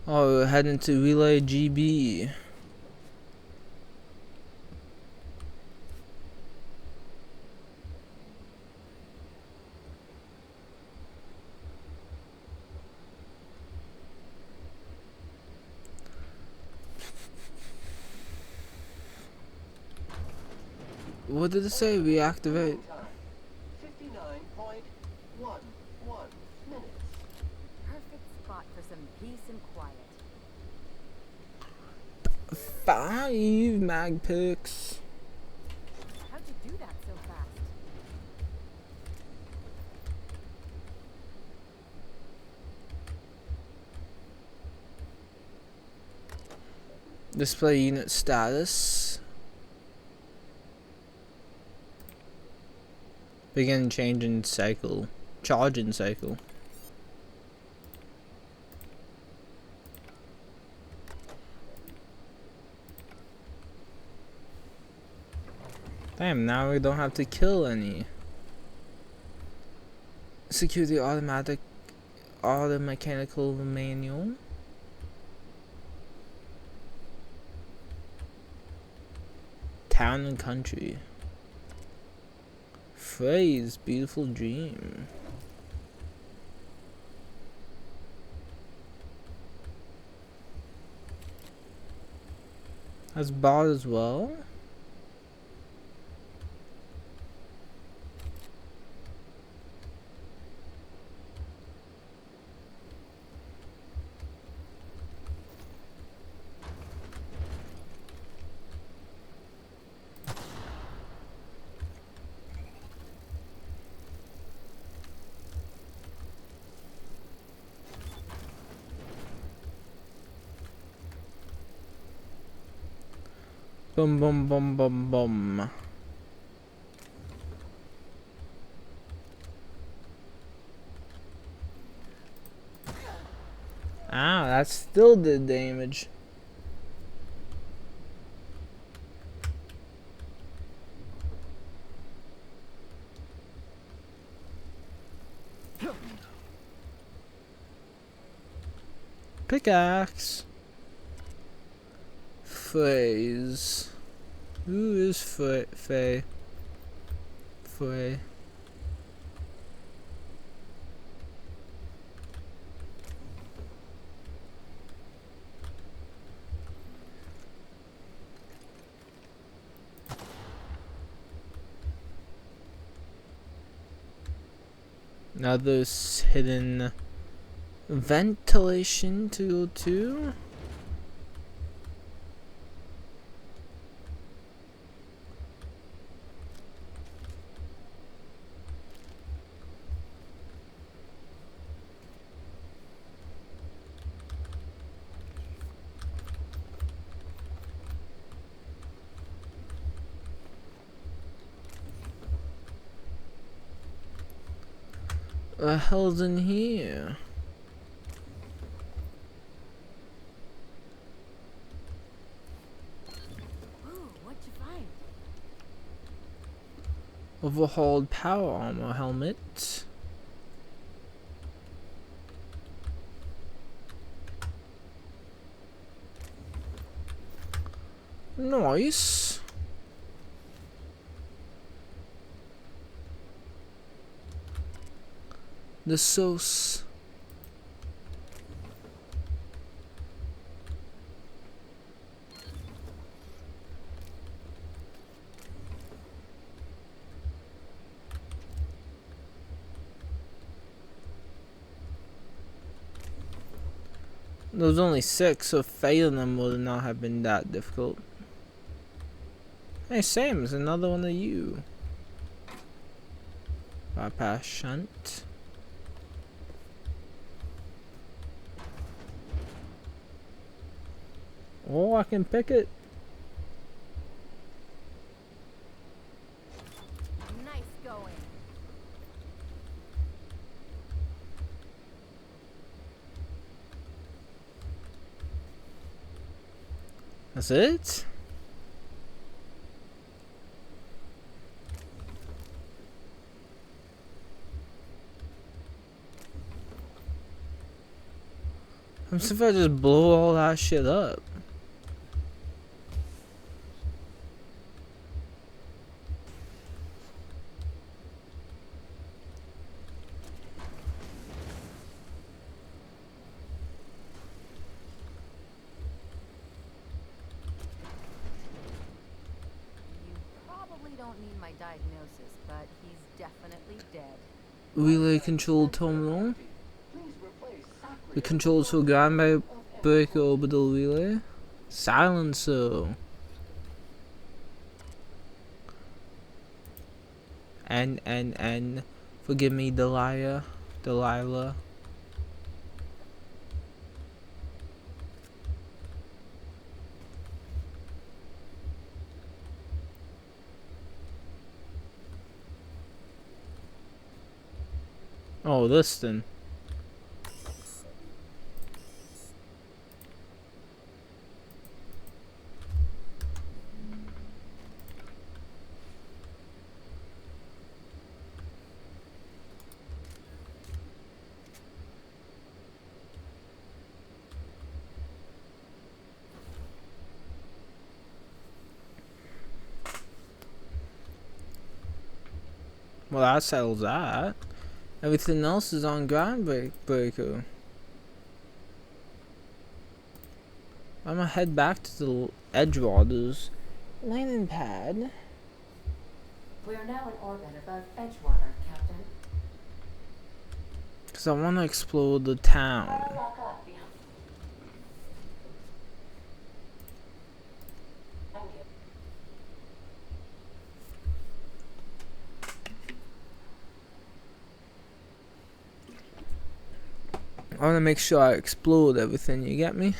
Oh, we're heading to Relay GB. What did it say? Reactivate. 59.11 minutes. Perfect spot for some peace and quiet. 5 mag picks. How'd you do that so fast? Display unit status. Begin changing cycle. Charging cycle. Damn, now we don't have to kill any. Secure the automatic auto mechanical manual. Town and country. Phrase, beautiful dream. Has bought as well. Boom, boom, boom, boom, boom. Ah, that still did damage. Pickaxe. Phrase. Who is Faye? Frey. Another hidden ventilation to go to. What the hell's in here? Ooh, what'd you find? Overhauled power armor helmet. Nice. The sauce. There was only 6, so failing them would not have been that difficult. Hey, Sam, it's another one of you. Bypass shunt. Oh, I can pick it. Nice going. That's it? What if I just blow all that shit up? You probably don't need my diagnosis, but he's definitely dead. Relay control terminal. Please replace The sacred controls for groundbreaker orbital relay. Silencer. N. Forgive me, Delilah. Oh, this then. Well, that settles that. Everything else is on groundbreaker. I'm gonna head back to the Edgewaters landing pad. We are now in orbit above Edgewater, Captain. Because I want to explore the town. I want to make sure I explored everything, you get me?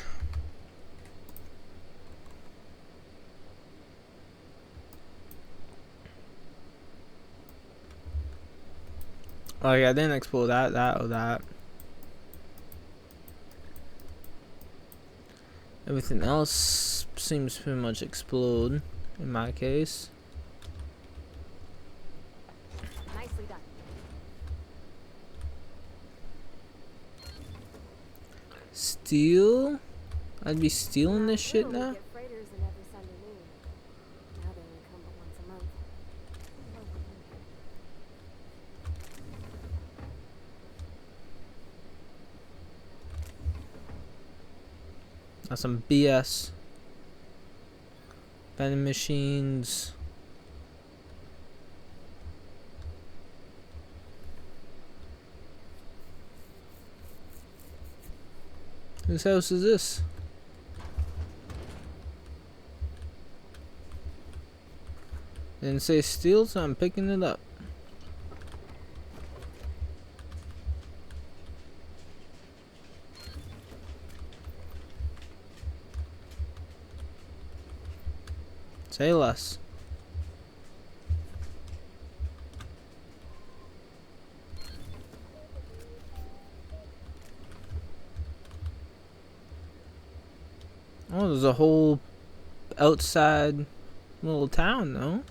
Like, I didn't explore that, or that. Everything else seems pretty much explored, in my case. Nicely done. Steal? I'd be stealing this shit We now? get freighters in every Sunday noon. Now they only come but once a month. That's some BS. Vending machines. Whose house is this? Didn't say steal, so I'm picking it up. Say less. Oh, there's a whole outside little town, though.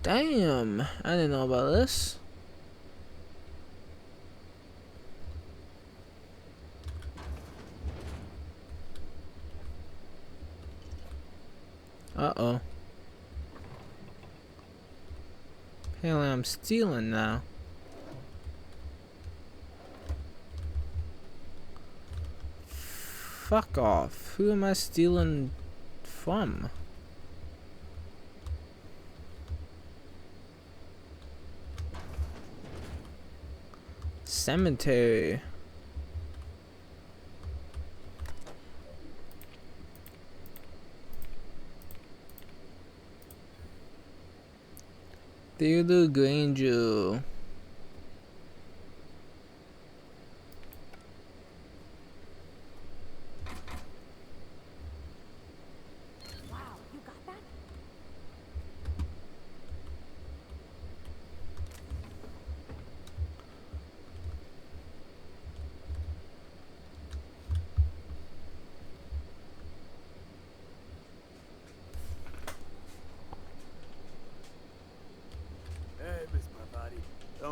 Damn, I didn't know about this. Uh-oh. Apparently I'm stealing now. Fuck off. Who am I stealing from? Cemetery. Theodore Granger. Wow, you got that?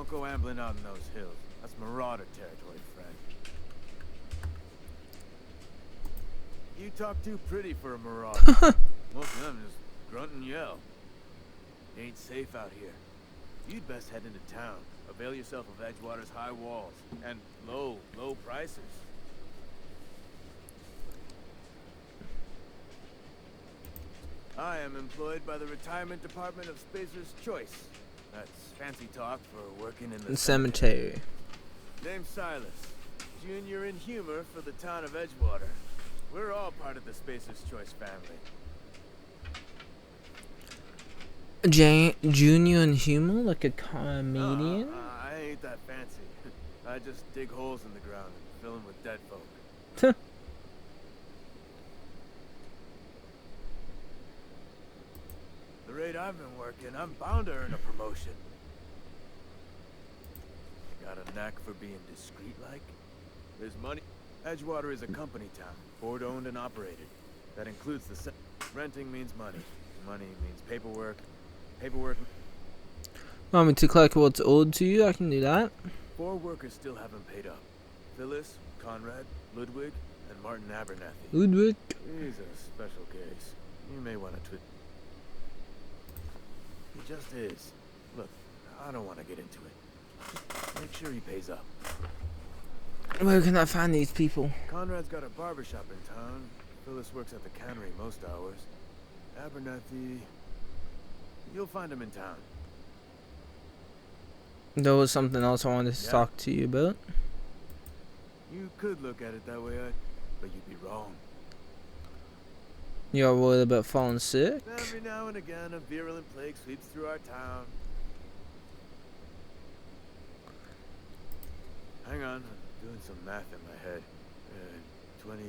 Don't go ambling out in those hills. That's marauder territory, friend. You talk too pretty for a marauder. Most of them just grunt and yell. Ain't safe out here. You'd best head into town. Avail yourself of Edgewater's high walls and low prices. I am employed by the Retirement Department of Spacer's Choice. That's fancy talk for working in the Cemetery. Name's Silas. Junior in humor for the town of Edgewater. We're all part of the Spacer's Choice family. Junior and humor, like a comedian. I ain't that fancy. I just dig holes in the ground and fill them with dead folk. The rate I've been working, I'm bound to earn a promotion. Got a knack for being discreet like? There's money. Edgewater is a company town, Ford owned and operated. That includes the renting means money. Money means paperwork. Paperwork. Want me to collect what's owed to you? I can do that. 4 workers still haven't paid up. Phyllis, Conrad, Ludwig, and Martin Abernathy. Ludwig. He's a special case. You may want to He just is. Look, I don't want to get into it. Just make sure he pays up. Where can I find these people? Conrad's got a barbershop in town. Phyllis works at the cannery most hours. Abernathy... You'll find him in town. There was something else I wanted to talk to you about. You could look at it that way, but you'd be wrong. You're worried about falling sick? Every now and again, a virulent plague sweeps through our town. Hang on, I'm doing some math in my head. 20, 30,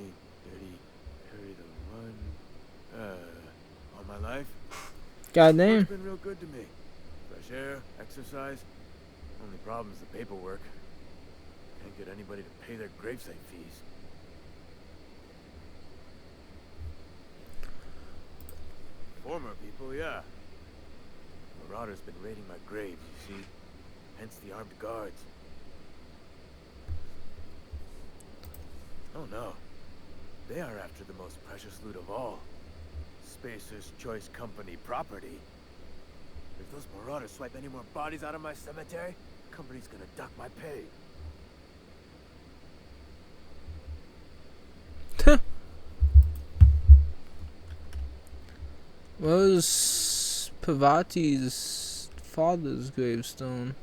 1. All my life. Goddamn. It's been real good to me. Fresh air, exercise. Only problem's the paperwork. Can't get anybody to pay their gravesite fees. Former people, yeah. Marauder's been raiding my graves, you see. Hence the armed guards. Oh no. They are after the most precious loot of all. Spacer's Choice Company property. If those marauders swipe any more bodies out of my cemetery, the company's gonna duck my pay. Where's Pavati's father's gravestone?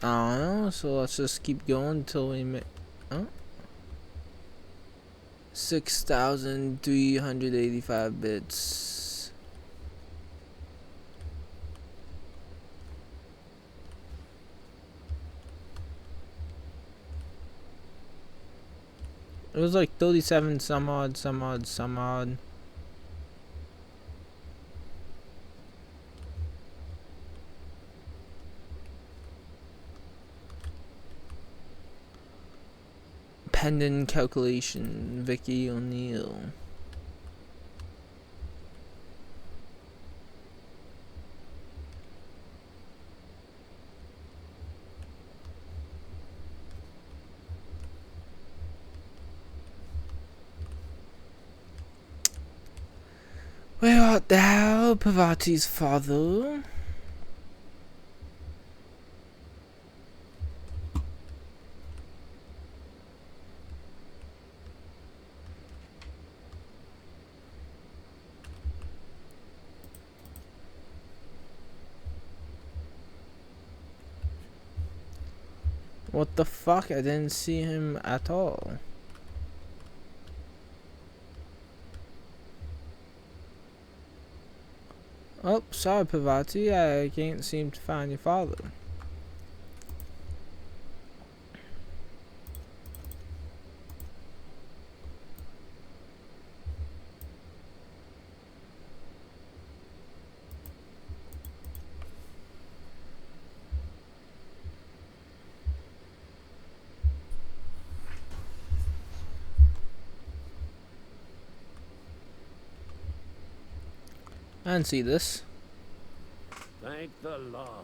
I don't know, so let's just keep going until we make... Oh? 6,385 bits. It was like 37 some odd. Pending calculation, Vicky O'Neill. Where art thou, Pavati's father? What the fuck? I didn't see him at all. Oh, sorry, Pavati. I can't seem to find your father. I didn't see this. Thank the law.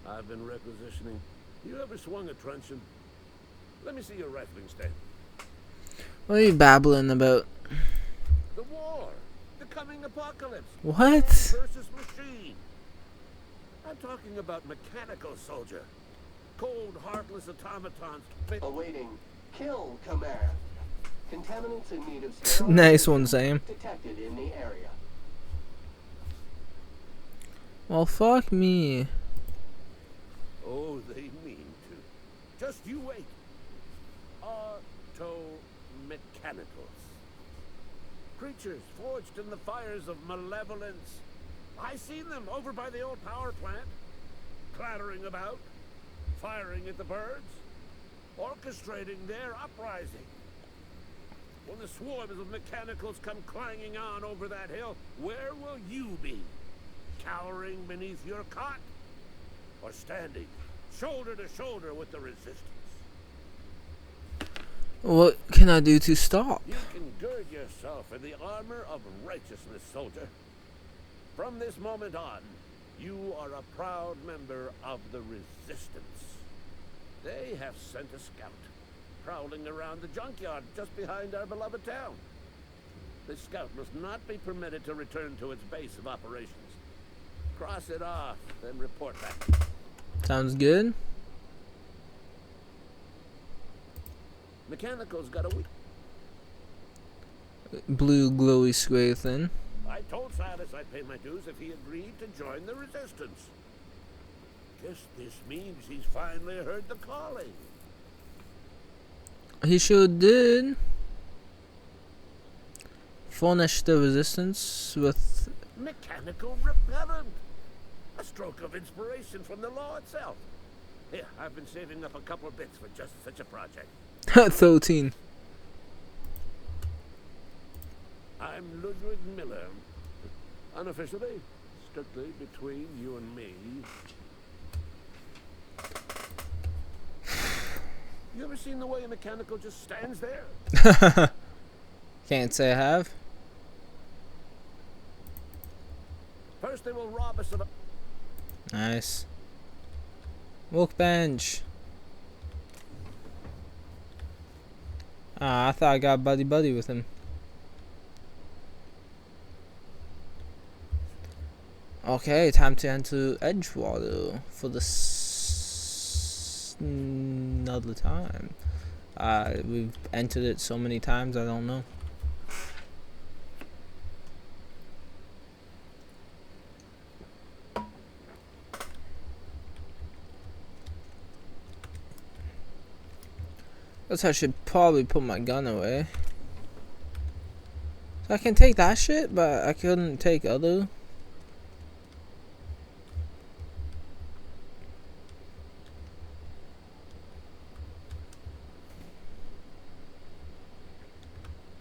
I've been requisitioning. You ever swung a truncheon? Let me see your rifling stand. What are you babbling about? The war. The coming apocalypse. What? Man versus machine. I'm talking about mechanical soldier. Cold, heartless automatons. Awaiting kill command. Contaminants in need of sterilization Nice one, Sam. detected in the area. Well, fuck me. Oh, they mean to. Just you wait. Auto-mechanicals. Creatures forged in the fires of malevolence. I seen them over by the old power plant. Clattering about. Firing at the birds. Orchestrating their uprising. When the swarms of mechanicals come clanging on over that hill, where will you be? Cowering beneath your cot? Or standing shoulder to shoulder with the resistance? What can I do to stop? You can gird yourself in the armor of righteousness, soldier. From this moment on, you are a proud member of the resistance. They have sent a scout, prowling around the junkyard just behind our beloved town. This scout must not be permitted to return to its base of operations. Cross it off, then report back. Sounds good. Mechanicals got a week. Blue glowy square thing. I told Silas I'd pay my dues if he agreed to join the resistance. Guess this means he's finally heard the calling. He sure did. Furnish the resistance with... Mechanical repellent. A stroke of inspiration from the law itself. Here, I've been saving up a couple of bits for just such a project. 13. I'm Ludwig Miller. Unofficially, strictly between you and me. You ever seen the way a mechanical just stands there? Can't say I have. First they will rob us of a... Nice. Workbench. Ah, I thought I got buddy with him. Okay, time to enter Edgewater for the another time. We've entered it so many times, I don't know. Guess I should probably put my gun away. So I can take that shit, but I couldn't take other.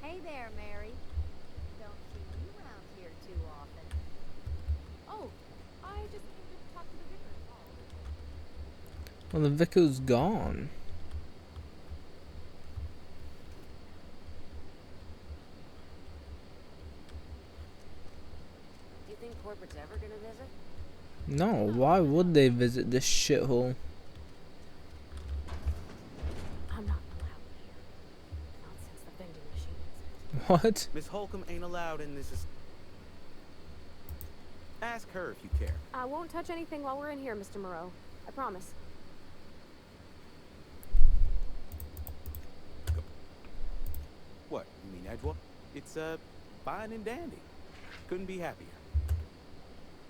Hey there, Mary. Don't see you around here too often. Oh, I just came to talk to the vicar. Well, the vicar's gone. Do you think corporate's ever gonna visit? No, why would they visit this shithole? I'm not allowed here. Not since the vending machine incident. What? Miss Holcomb ain't allowed in this. Ask her if you care. I won't touch anything while we're in here, Mr. Moreau. I promise. What? You mean Edgewater? It's fine and dandy. Couldn't be happier.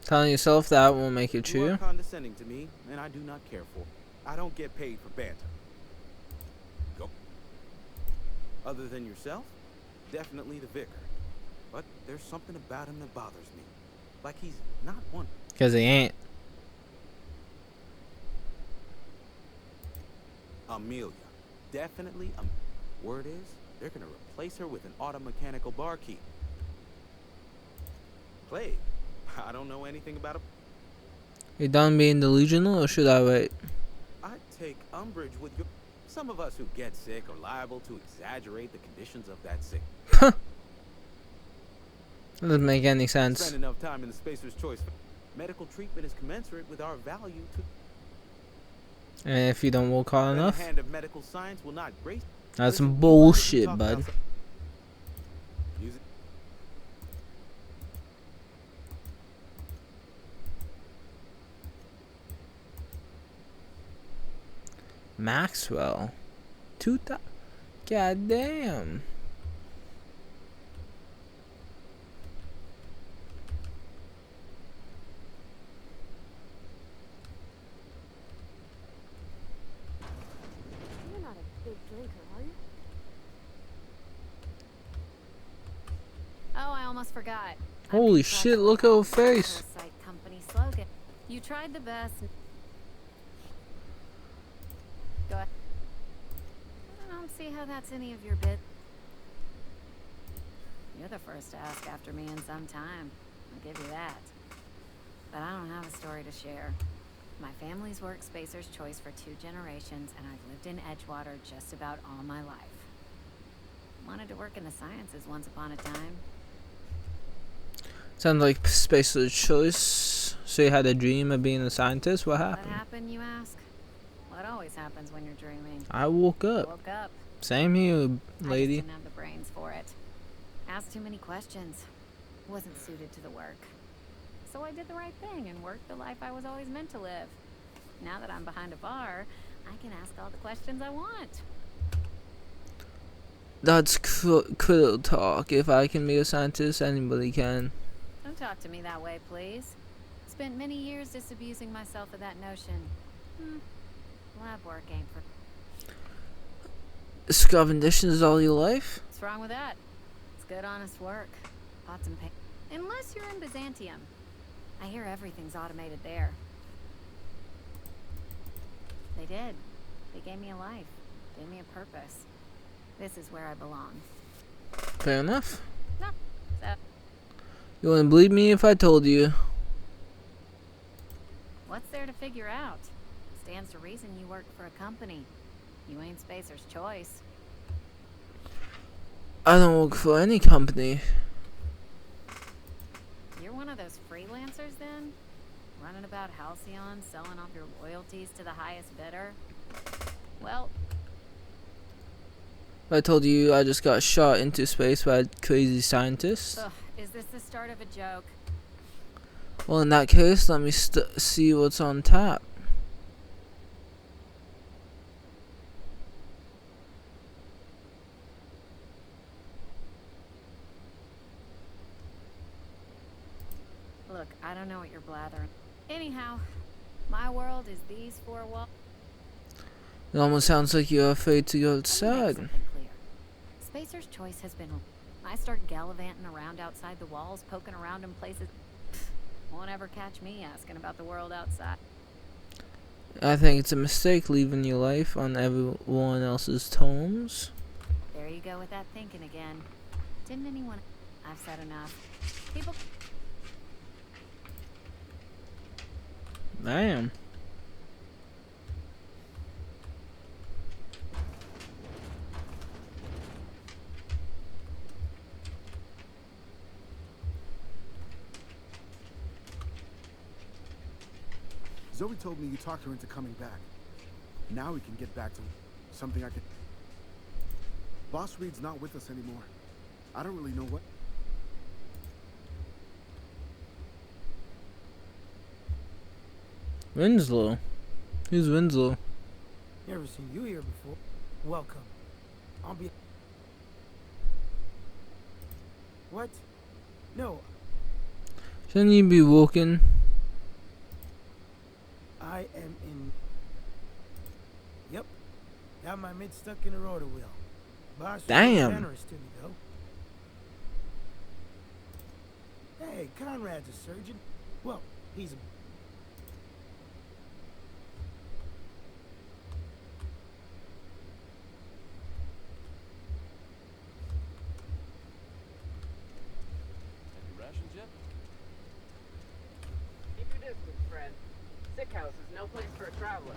Telling yourself that won't make you You cheer. are condescending to me, and I do not care for. I don't get paid for banter. Go. Other than yourself, definitely the vicar. But there's something about him that bothers me. Like he's not one. Because he ain't. Amelia. Definitely. Word is, they're gonna replace her with an auto-mechanical barkeep. Plague. I don't know anything about it. You done being delusional, or should I wait? I take umbrage with your... Some of us who get sick are liable to exaggerate the conditions of that sick. That doesn't make any sense. Spend enough time in the Spacer's Choice. Medical treatment is commensurate with our value to. And if you don't work hard The enough, hand of medical science will not grace. that's Listen, some we bullshit, talk bud. about some- Use it. Maxwell. 2000. God damn. You're not a big drinker, are you? Oh, I almost forgot. Holy shit, look at her face. Site company slogan. You tried the best. Go ahead. I don't see how that's any of your bit. You're the first to ask after me in some time. I'll give you that. But I don't have a story to share. My family's worked Spacer's Choice for 2 generations, and I've lived in Edgewater just about all my life. Wanted to work in the sciences once upon a time. Sounds like Spacer's Choice. So you had a dream of being a scientist? What What happened? happened, you ask? What always happens when you're dreaming? I woke up. Woke up. Same here, I just lady. didn't have the brains for it. Asked too many questions. Wasn't suited to the work. So I did the right thing and worked the life I was always meant to live. Now that I'm behind a bar, I can ask all the questions I want. That's critical talk. If I can be a scientist, anybody can. Don't talk to me that way, please. Spent many years disabusing myself of that notion. Lab work ain't for... Scrubbing dishes all your life? What's wrong with that? It's good, honest work. Pots and pans. Unless you're in Byzantium. I hear everything's automated there. They did. They gave me a life. Gave me a purpose. This is where I belong. Fair enough. No. So, You wouldn't believe me if I told you. what's there to figure out? Stands to reason you work for a company. You ain't Spacer's Choice. I don't work for any company. You're one of those freelancers then? Running about Halcyon, selling off your loyalties to the highest bidder? Well, I told you I just got shot into space by a crazy scientist. ugh, is this the start of a joke? Well, in that case, let me see what's on tap. Look, I don't know what you're blathering. Anyhow, my world is these 4 walls. It almost sounds like you're afraid to go Let me make outside. something clear. Spacer's Choice has been... I start gallivanting around outside the walls, poking around in places... Won't ever catch me asking about the world outside. I think it's a mistake leaving your life on everyone else's terms. There you go with that thinking again. Didn't anyone... I've said enough. People... Damn. Zoe told me you talked her into coming back. Now we can get back to something I could... Boss Reed's not with us anymore. I don't really know what... Winslow. Who's Winslow? Never seen you here before. Welcome. I'll be... What? No, Shouldn't you be walking? I am in... Yep. Got my mid stuck in a rotor wheel. Boss was Damn. generous to me, though. Hey, Conrad's a surgeon. Well, he's a... Rations yet? Keep your distance, friend. Sick house is no place for a traveler.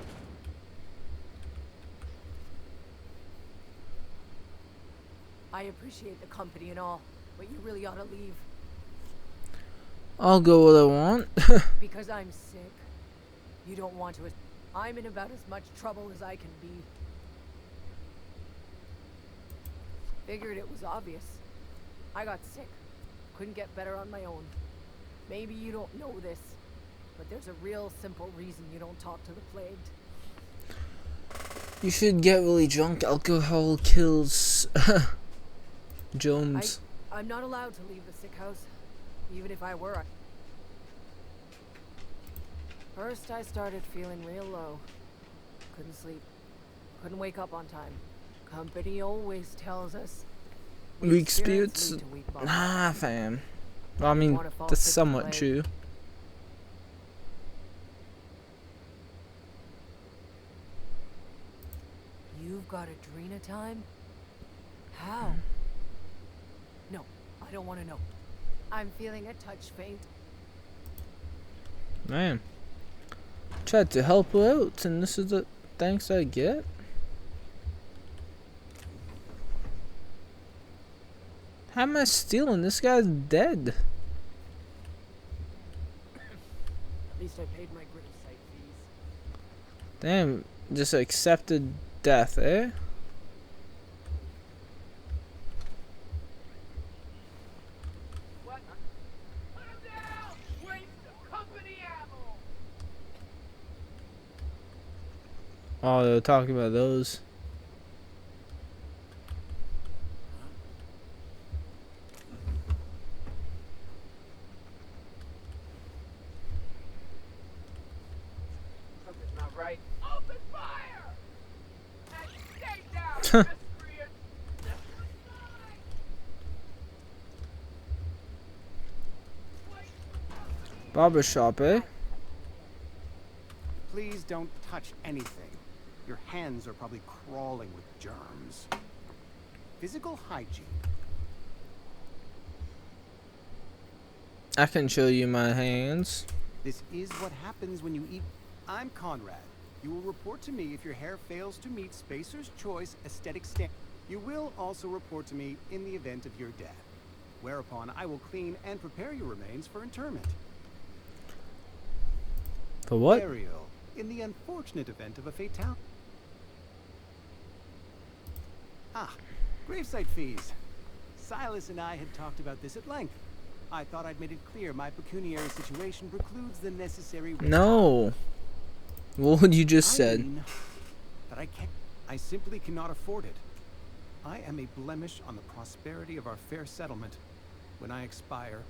I appreciate the company and all, but you really ought to leave. I'll go what I want. Because I'm sick. You don't want to. I'm in about as much trouble as I can be. Figured it was obvious. I got sick. Couldn't get better on my own. Maybe you don't know this, but there's a real simple reason you don't talk to the plagued. You should get really drunk. Alcohol kills Jones. I'm not allowed to leave the sick house. Even if I were. First, I started feeling real low. Couldn't sleep. Couldn't wake up on time. Company always tells us. Weak spirits? Nah, fam. Well, I mean, that's somewhat true. You've got Adrena time? How? No, I don't want to know. I'm feeling a touch faint. Man. Tried to help her out, and this is the thanks I get? How am I stealing? This guy's dead. At least I paid my gravesite fees. Damn, just accepted death, eh? What? Put him down! Waste of company ammo! Oh, they were talking about those. Something's not right. Open fire! And stay down, miscreant! Barbershop, eh? Please don't touch anything. Your hands are probably crawling with germs. Physical hygiene. I can show you my hands. This is what happens when you eat. I'm Conrad. You will report to me if your hair fails to meet Spacer's Choice aesthetic standard. You will also report to me in the event of your death, whereupon I will clean and prepare your remains for interment. For what? Burial, in the unfortunate event of a fatality. Ah, gravesite fees. Silas and I had talked about this at length. I thought I'd made it clear my pecuniary situation precludes the necessary... No. What you just said. mean that I simply cannot afford it. I am a blemish on the prosperity of our fair settlement. When I expire,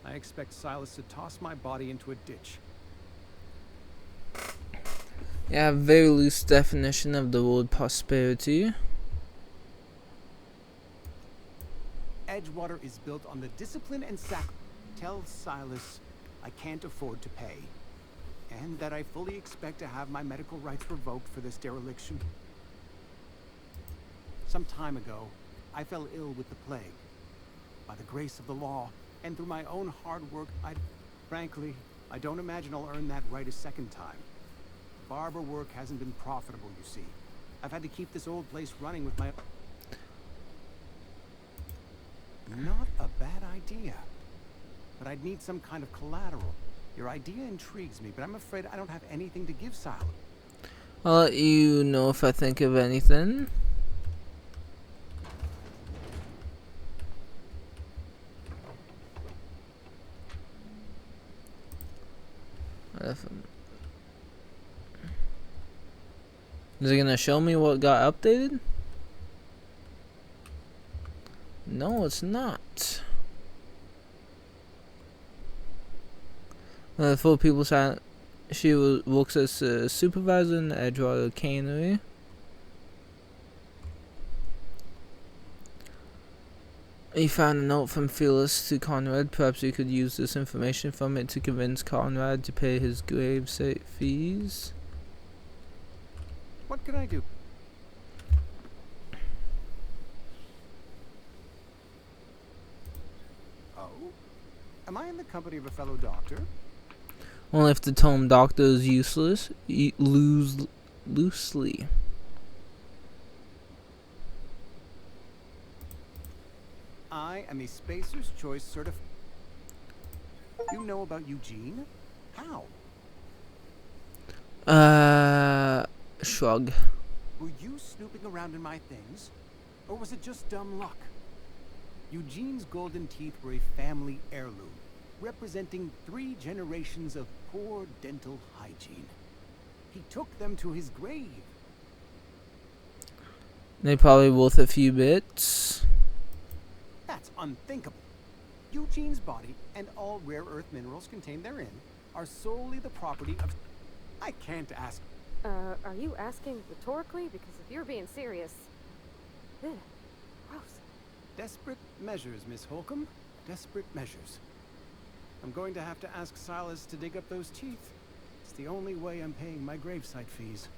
I expect Silas to toss my body into a ditch. Yeah, very loose definition of the word prosperity. Edgewater is built on the discipline and sacrifice. Tell Silas I can't afford to pay, and that I fully expect to have my medical rights revoked for this dereliction. Some time ago, I fell ill with the plague. By the grace of the law, and through my own hard work, frankly, I don't imagine I'll earn that right a second time. Barber work hasn't been profitable, you see. I've had to keep this old place running with my... Not a bad idea. But I'd need some kind of collateral. Your idea intrigues me, but I'm afraid I don't have anything to give Silas. I'll let you know if I think of anything. Is it gonna show me what got updated? No, it's not. The 4 people said she works as a supervisor in the Edgewater Cannery. He found a note from Phyllis to Conrad. Perhaps you could use this information from it to convince Conrad to pay his gravesite fees. What can I do? Oh? Am I in the company of a fellow doctor? Only if the term doctor is useless, loosely. I am a Spacer's Choice certified. You know about Eugene? How? Shrug. Were you snooping around in my things? Or was it just dumb luck? Eugene's golden teeth were a family heirloom, representing 3 generations of poor dental hygiene. He took them to his grave. They probably worth a few bits. That's unthinkable. Eugene's body and all rare earth minerals contained therein are solely the property of... I can't ask... Are you asking rhetorically? Because if you're being serious... Ugh, gross. Desperate measures, Miss Holcomb. Desperate measures. I'm going to have to ask Silas to dig up those teeth. It's the only way I'm paying my gravesite fees.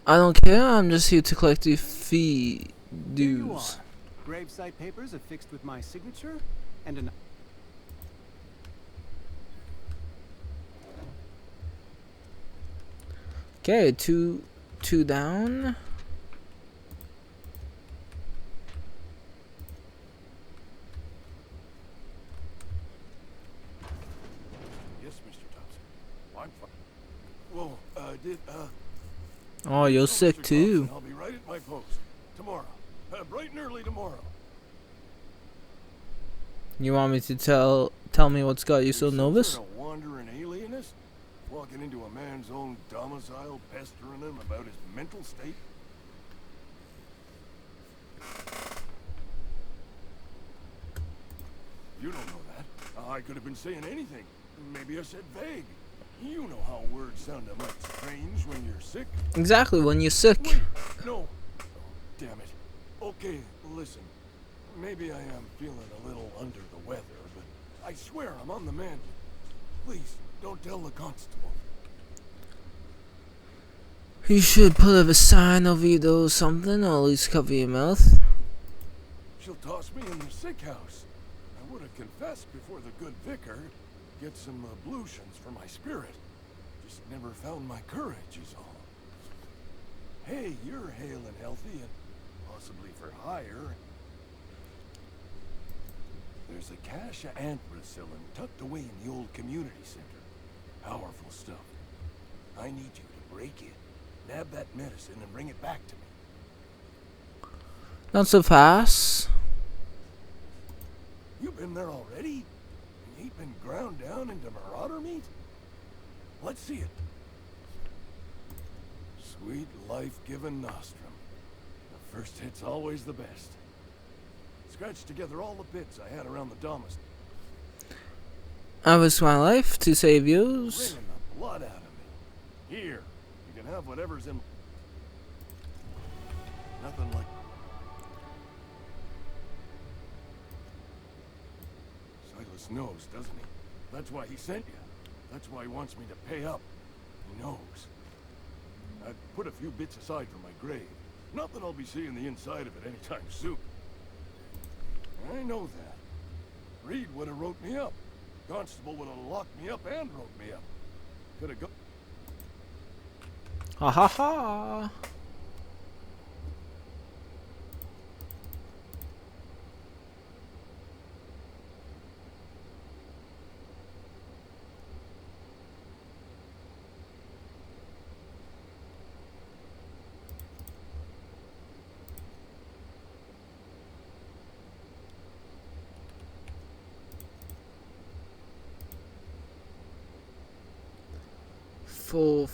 I don't care, I'm just here to collect the fee Here you dues. are. Gravesite papers affixed with my signature and an... Okay, two down. Yes, Mr. Thompson. I'm fine. Whoa, Oh, you're sick Mr. too. Thompson, I'll be right at my post. Tomorrow. Bright and early tomorrow. You want me to tell me what's got you so Some nervous? sort of wandering alienist? Walking into a man's own domicile, pestering him about his mental state? You don't know that. I could have been saying anything. Maybe I said vague. You know how words sound a mite strange when you're sick. Exactly, when you're sick. Wait, no. Oh, damn it. Okay, listen. Maybe I am feeling a little under the weather, but I swear I'm on the mend. Please, don't tell the constable. You should put up a sign over your door or something, or at least cover your mouth. She'll toss me in the sick house. I would have confessed before the good vicar. Get some ablutions for my spirit. Just never found my courage is all. Hey, you're hale and healthy and possibly for hire. There's a cache of anthracillin tucked away in the old community center. Powerful stuff. I need you to break in, nab that medicine, and bring it back to me. Not so fast. You been there already? And ain't been ground down into marauder meat? Let's see it. Sweet life-giving nostrum. The first hit's always the best. Scratched together all the bits I had around the domicile. I risk my life to save yours. Wringing the blood out of me. Here, you can have whatever's in... Nothing like... Silas knows, doesn't he? That's why he sent you. That's why he wants me to pay up. He knows. I put a few bits aside for my grave. Not that I'll be seeing the inside of it anytime soon. I know that. Reed would have wrote me up. Constable would have locked me up and wrote me up. Could have go... Ha ha ha. Four.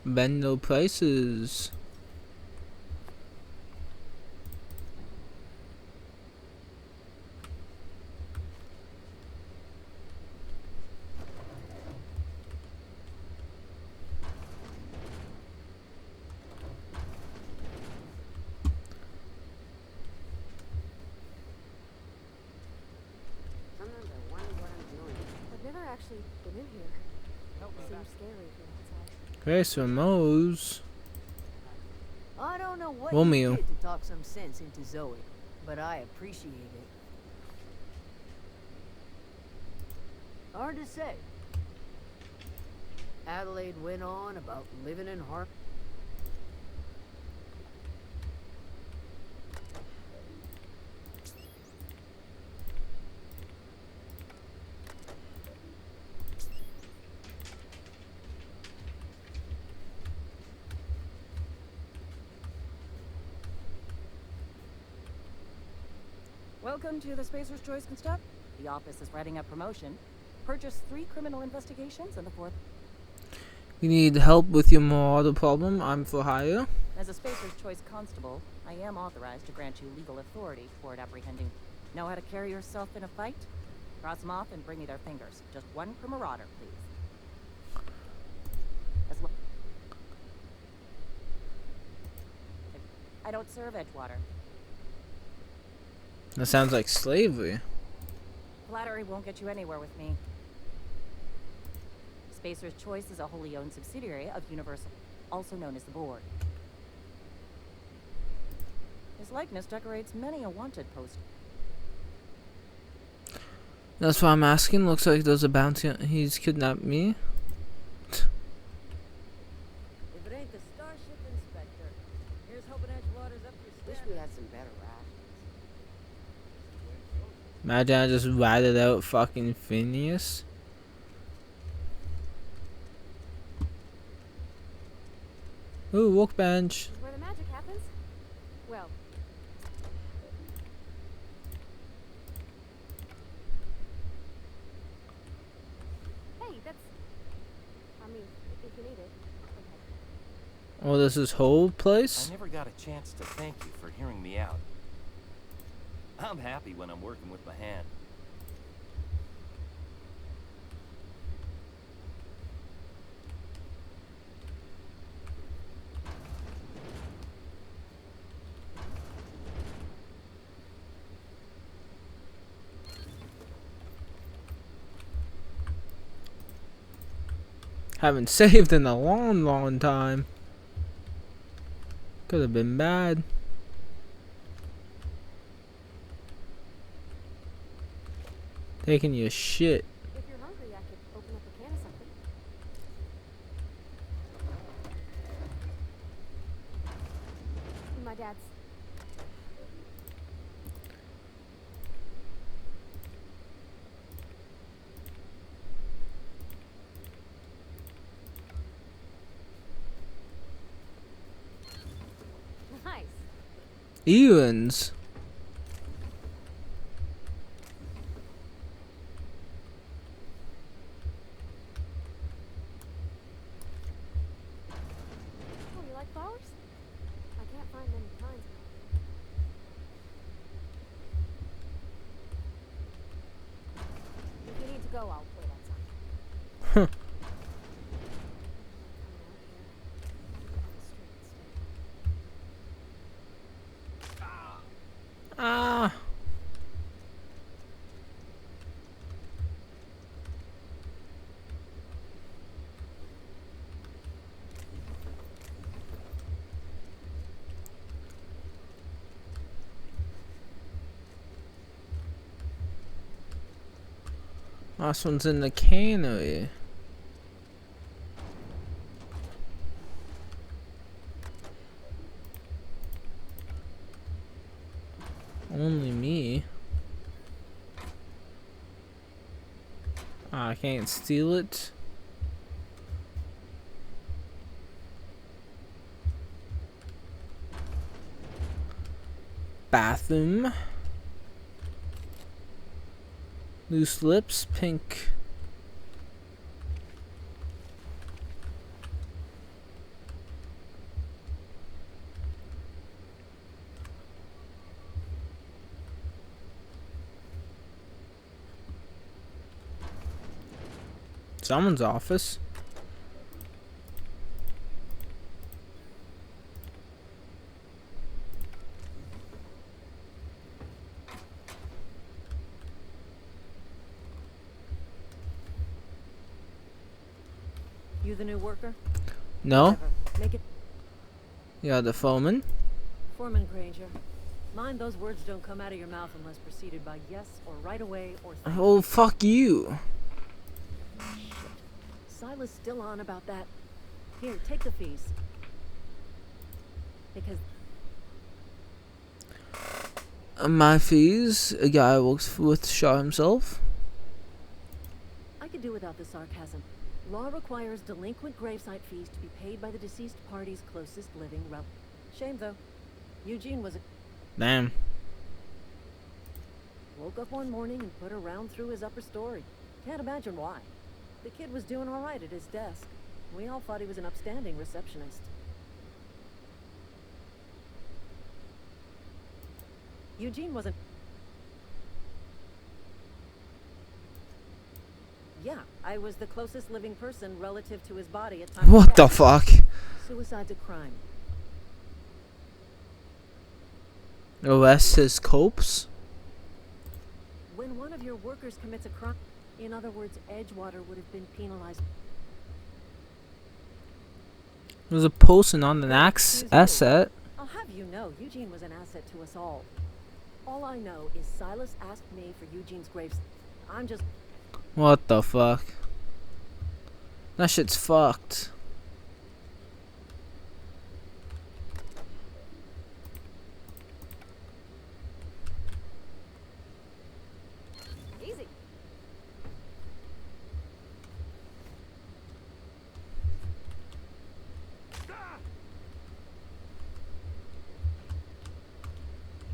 Bend no prices. actually been in here. Seems scary from outside. Grace Ramos. I don't know what Romeo. you did to talk some sense into Zoe, but I appreciate it. Hard to say. Adelaide went on about living in Har. Welcome to the Spacer's Choice Constab. The office is writing a promotion. Purchase 3 criminal investigations and the 4th. You need help with your marauder problem? I'm for hire. As a Spacer's Choice Constable, I am authorized to grant you legal authority toward apprehending. Know how to carry yourself in a fight? Cross them off and bring me their fingers. Just one per marauder, please. I don't serve Edgewater. That sounds like slavery. Flattery won't get you anywhere with me. Spacer's Choice is a wholly owned subsidiary of Universal, also known as the Board. His likeness decorates many a wanted poster. That's why I'm asking. Looks like there's a bounty. He's kidnapped me. If it ain't the Starship Inspector, here's hoping Edgewater's up your Wish we had some better rations. Imagine I just ratted out fucking Phineas. Ooh, workbench. Is where the magic happens? Well. Hey, that's... I mean, if you need it. Okay. Oh, this is whole place? I never got a chance to thank you for hearing me out. I'm happy when I'm working with my hand. Haven't saved in a long time. Could have been bad. Taking your shit. If you're hungry, I could open up a can of something. My dad's. Nice. Evans. Oh, you like flowers? I can't find many kinds. If you need to go, I'll wait outside. Huh. Ah. Last one's in the cannery. Only me. I can't steal it. Bathroom. Loose lips, pink. Someone's office. You the new worker? No? Whatever. Make it Yeah, the foreman. Foreman Granger. Mind those words don't come out of your mouth unless preceded by yes or right away or thank you. Oh, fuck you. Silas still on about that. Here, take the fees. Because My fees, a guy works with Shaw himself. I could do without the sarcasm. Law requires delinquent gravesite fees to be paid by the deceased party's closest living relative. Shame though. Eugene was a Damn. woke up one morning and put a round through his upper story. Can't imagine why. The kid was doing all right at his desk. We all thought he was an upstanding receptionist. Eugene wasn't. Yeah, I was the closest living person relative to his body at time of What the death. fuck? Suicide's a crime. Arrest his corpse? When one of your workers commits a crime, in other words, Edgewater would have been penalized. There's a person on an asset. I'll have you know, Eugene was an asset to us all. All I know is Silas asked me for Eugene's graves. I'm just... What the fuck? That shit's fucked. Easy.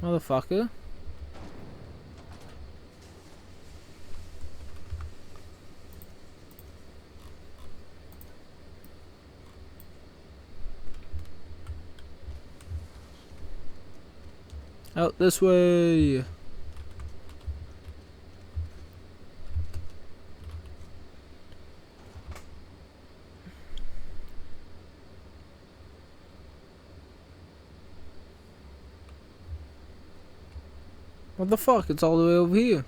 Motherfucker. Out this way. What the fuck? It's all the way over here.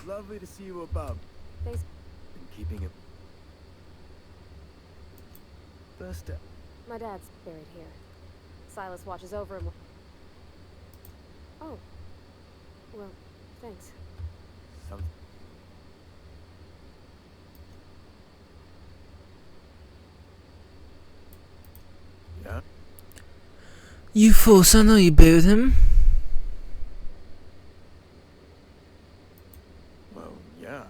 Lovely to see you above. Thanks. And keeping it. First, My dad's buried here. Silas watches over him. Oh. Well, thanks. some. Yeah? You fools, I know you buried him. Well, yeah.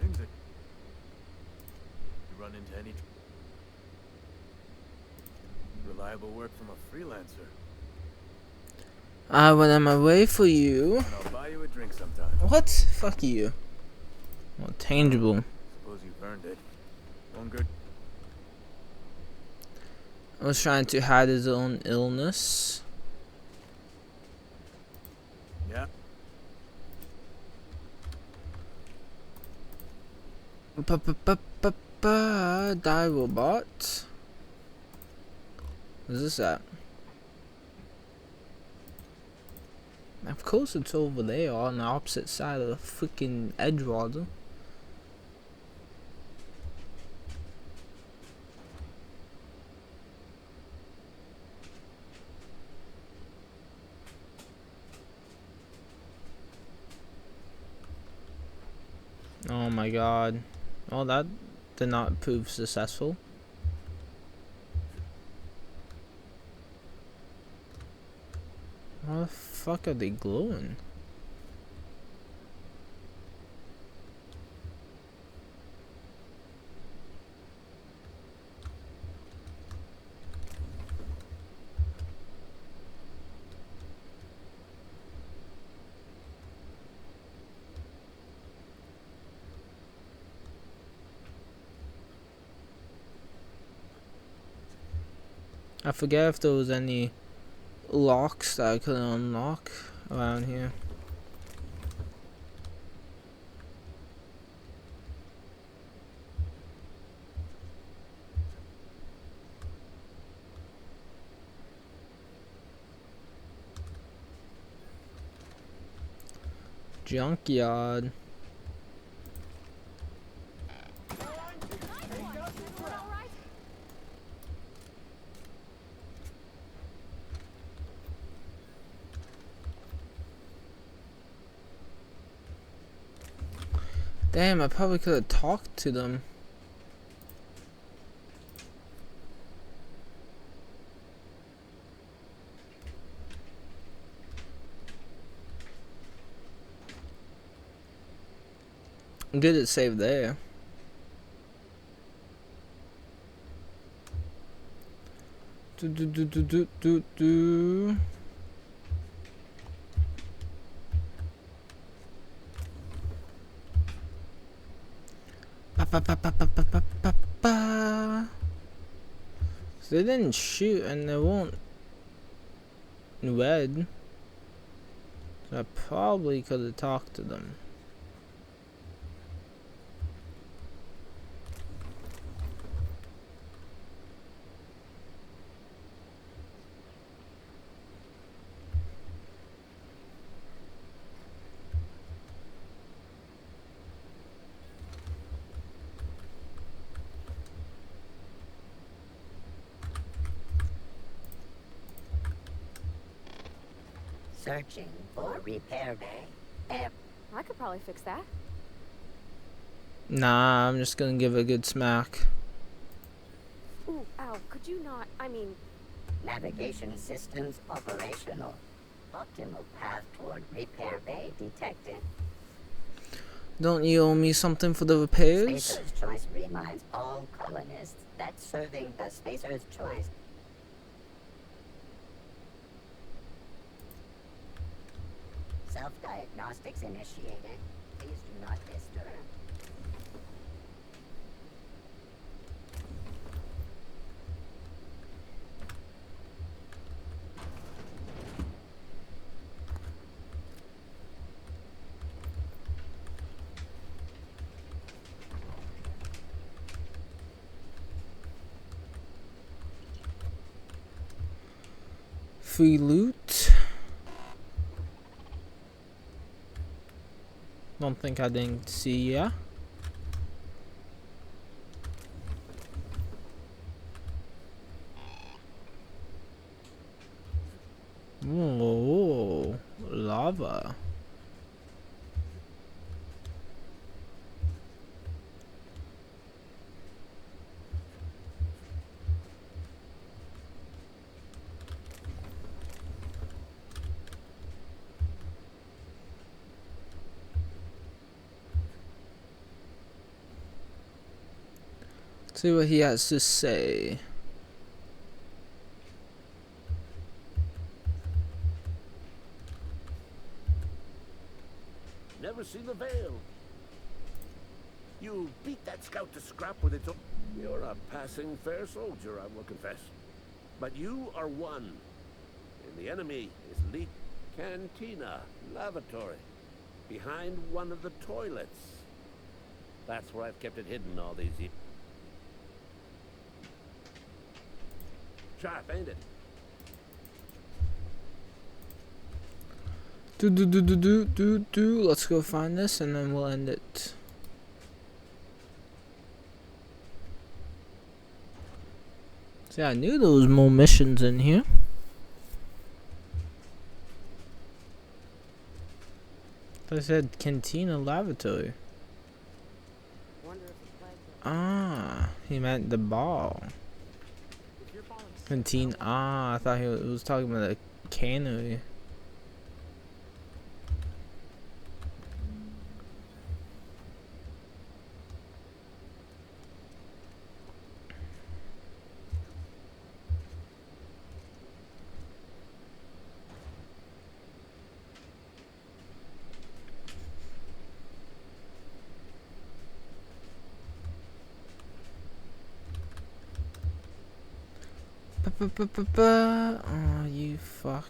Things that you run into any reliable work from a freelancer. I went on my way for you. And I'll buy you a drink sometime. What? Fuck you. Well, tangible. Suppose you've earned it. One good. I was trying to hide his own illness. Yeah. Die robot. Where's this at? Of course it's over there on the opposite side of the freaking Edgewater. Oh my god. Oh, that did not prove successful. Why the fuck are they glowing? I forget if there was any locks that I could unlock around here. Junkyard. Damn, I probably could have talked to them. Good it saved there. Do. So they didn't shoot and they won't red. So I probably could have talked to them. Searching for repair bay. I could probably fix that. Nah, I'm just gonna give it a good smack. Ooh, ow, could you not? I mean... Navigation systems operational. Optimal path toward repair bay detected. Don't you owe me something for the repairs? Spacer's Choice reminds all colonists that serving the Spacer's Choice self-diagnostics initiated. Please do not disturb. Free loot. Don't think I didn't see ya. Whoa, lava. See what he has to say. Never seen the Veil. You beat that scout to scrap with its own... You're a passing fair soldier, I will confess. But you are one. And the enemy is Leak Cantina Lavatory. Behind one of the toilets. That's where I've kept it hidden all these years. Sharp, ain't it? Let's go find this and then we'll end it. See, I knew there was more missions in here. I said Cantina Lavatory. Ah, he meant the ball. Canteen. Ah, I thought he was talking about the cannery. Oh, you fuck.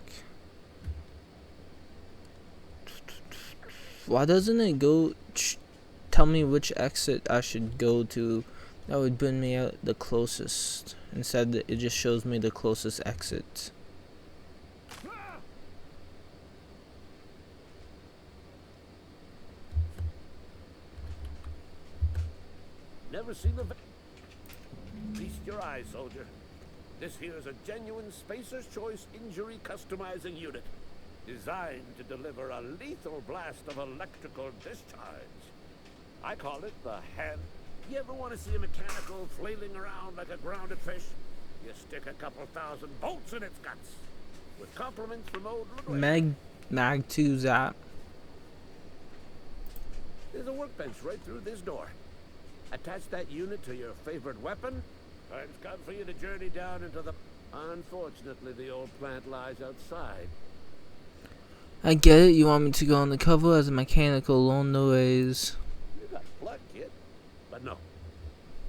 Why doesn't it go tell me which exit I should go to? That would bring me out the closest. Instead, it just shows me the closest exit. Never seen the... Feast your eyes, soldier. This here's a genuine Spacer's Choice injury customizing unit, designed to deliver a lethal blast of electrical discharge. I call it the hand. You ever want to see a mechanical flailing around like a grounded fish? You stick a couple thousand bolts in its guts. With compliments from old LeGuay. Mag 2 zap. There's a workbench right through this door. Attach that unit to your favorite weapon. Time's come for you to journey down into the... Unfortunately, the old plant lies outside. I get it, you want me to go on the cover as a mechanical on the ways. You got blood, kid. But no.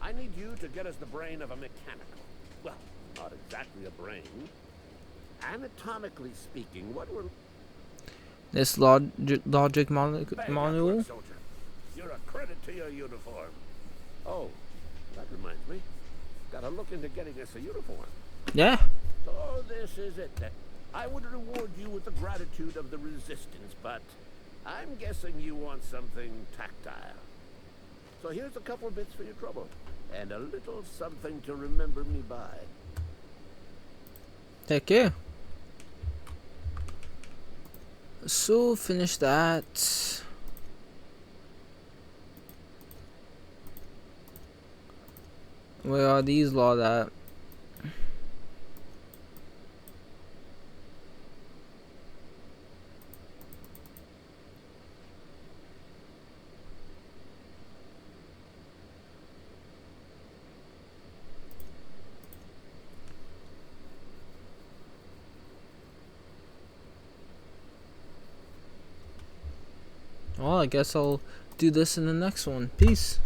I need you to get us the brain of a mechanical. Well, not exactly a brain. Anatomically speaking, what we're... This logic Bang manual? up, work, soldier. You're a credit to your uniform. Oh, that reminds me. Gotta look into getting us a uniform. Yeah. So this is it then. I would reward you with the gratitude of the Resistance, but I'm guessing you want something tactile. So here's a couple bits for your trouble, and a little something to remember me by. Take care. So finish that. Where are these lot at? Well, I guess I'll do this in the next one. Peace.